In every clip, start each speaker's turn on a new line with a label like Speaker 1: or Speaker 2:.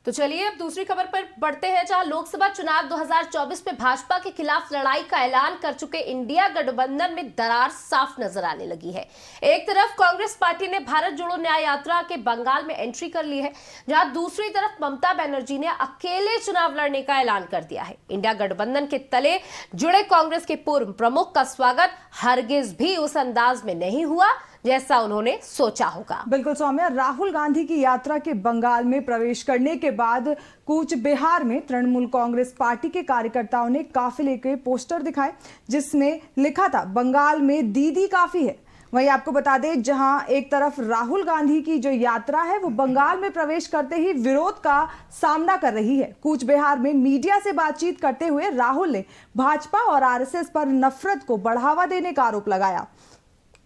Speaker 1: तो चलिए अब दूसरी खबर पर बढ़ते हैं, जहां लोकसभा चुनाव 2024 में भाजपा के खिलाफ लड़ाई का ऐलान कर चुके इंडिया गठबंधन में दरार साफ नजर आने लगी है। एक तरफ कांग्रेस पार्टी ने भारत जोड़ो न्याय यात्रा के बंगाल में एंट्री कर ली है, जहां दूसरी तरफ ममता बनर्जी ने अकेले चुनाव लड़ने का ऐलान कर दिया है। इंडिया गठबंधन के तले जुड़े कांग्रेस के पूर्व प्रमुख का स्वागत हरगिज भी उस अंदाज में नहीं हुआ जैसा उन्होंने सोचा होगा।
Speaker 2: बिल्कुल सौम्या, राहुल गांधी की यात्रा के बंगाल में प्रवेश करने के बाद कूच बिहार में तृणमूल कांग्रेस पार्टी के कार्यकर्ताओं ने काफिले के पोस्टर दिखाए, जिसमें लिखा था बंगाल में दीदी काफी है। वहीं आपको बता दें, जहां एक तरफ राहुल गांधी की जो यात्रा है वो बंगाल में प्रवेश करते ही विरोध का सामना कर रही है। कूच बिहार में मीडिया से बातचीत करते हुए राहुल ने भाजपा और आरएसएस पर नफरत को बढ़ावा देने का आरोप लगाया।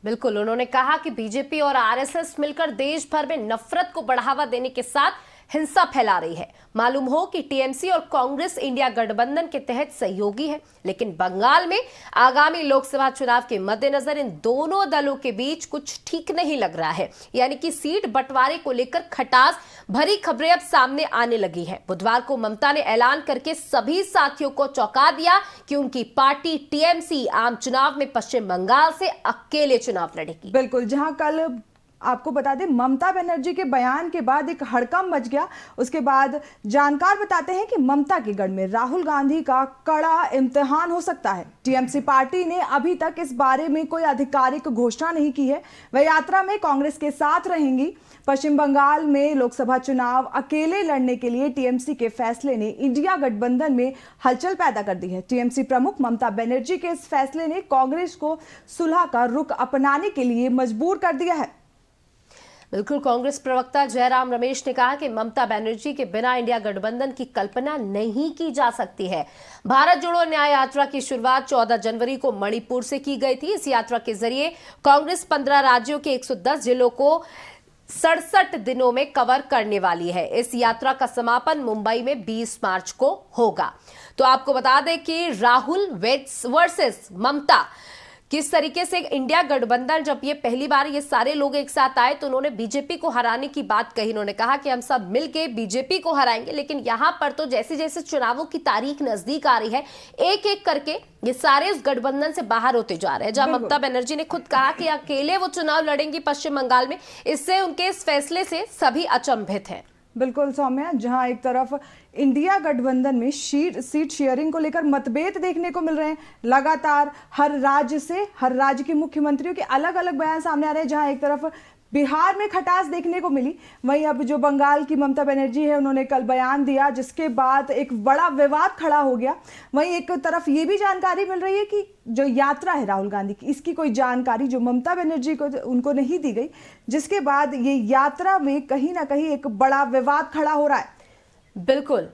Speaker 1: बिल्कुल, उन्होंने कहा कि बीजेपी और आरएसएस मिलकर देश भर में नफरत को बढ़ावा देने के साथ हिंसा फैला रही है। मालूम हो कि टीएमसी और कांग्रेस इंडिया गठबंधन के तहत सहयोगी है, लेकिन बंगाल में आगामी लोकसभा चुनाव के मद्देनजर इन दोनों दलों के बीच कुछ ठीक नहीं लग रहा है। यानी कि सीट बंटवारे को लेकर खटास भरी खबरें अब सामने आने लगी हैं। बुधवार को ममता ने ऐलान करके सभी साथियों को चौंका दिया कि उनकी पार्टी टीएमसी आम चुनाव में पश्चिम बंगाल से अकेले चुनाव लड़ेगी।
Speaker 2: बिल्कुल, जहां कल आपको बता दें ममता बनर्जी के बयान के बाद एक हड़कंप मच गया। उसके बाद जानकार बताते हैं कि ममता के गढ़ में राहुल गांधी का कड़ा इम्तिहान हो सकता है। टीएमसी पार्टी ने अभी तक इस बारे में कोई आधिकारिक घोषणा नहीं की है। वह यात्रा में कांग्रेस के साथ रहेंगी। पश्चिम बंगाल में लोकसभा चुनाव अकेले लड़ने के लिए टीएमसी के फैसले ने इंडिया गठबंधन में हलचल पैदा कर दी है। टीएमसी प्रमुख ममता बनर्जी के इस फैसले ने कांग्रेस को सुलह का रुख अपनाने के लिए मजबूर कर दिया है।
Speaker 1: बिल्कुल, कांग्रेस प्रवक्ता जयराम रमेश ने कहा कि ममता बनर्जी के बिना इंडिया गठबंधन की कल्पना नहीं की जा सकती है। भारत जोड़ो न्याय यात्रा की शुरुआत 14 जनवरी को मणिपुर से की गई थी। इस यात्रा के जरिए कांग्रेस 15 राज्यों के 110 जिलों को 67 दिनों में कवर करने वाली है। इस यात्रा का समापन मुंबई में 20 मार्च को होगा। तो आपको बता दें कि राहुल वर्सेस ममता, किस तरीके से इंडिया गठबंधन, जब ये पहली बार ये सारे लोग एक साथ आए तो उन्होंने बीजेपी को हराने की बात कही। उन्होंने कहा कि हम सब मिलके बीजेपी को हराएंगे, लेकिन यहां पर तो जैसे जैसे चुनावों की तारीख नजदीक आ रही है, एक एक करके ये सारे उस गठबंधन से बाहर होते जा रहे हैं। जहां ममता बनर्जी ने खुद कहा कि अकेले वो चुनाव लड़ेंगी पश्चिम बंगाल में, इससे उनके इस फैसले से सभी अचंभित हैं। बिल्कुल
Speaker 2: सौम्या, जहां एक तरफ इंडिया गठबंधन में सीट शेयरिंग को लेकर मतभेद देखने को मिल रहे हैं। लगातार हर राज्य के मुख्यमंत्रियों के अलग अलग बयान सामने आ रहे हैं। जहां एक तरफ बिहार में खटास देखने को मिली, वहीं अब जो बंगाल की ममता बनर्जी है उन्होंने कल बयान दिया, जिसके बाद एक बड़ा विवाद खड़ा हो गया। वहीं एक तरफ ये भी जानकारी मिल रही है कि जो यात्रा है राहुल गांधी की, इसकी कोई जानकारी जो ममता बनर्जी को उनको नहीं दी गई, जिसके बाद ये यात्रा में कहीं ना कहीं एक बड़ा विवाद खड़ा हो रहा है।
Speaker 1: बिल्कुल।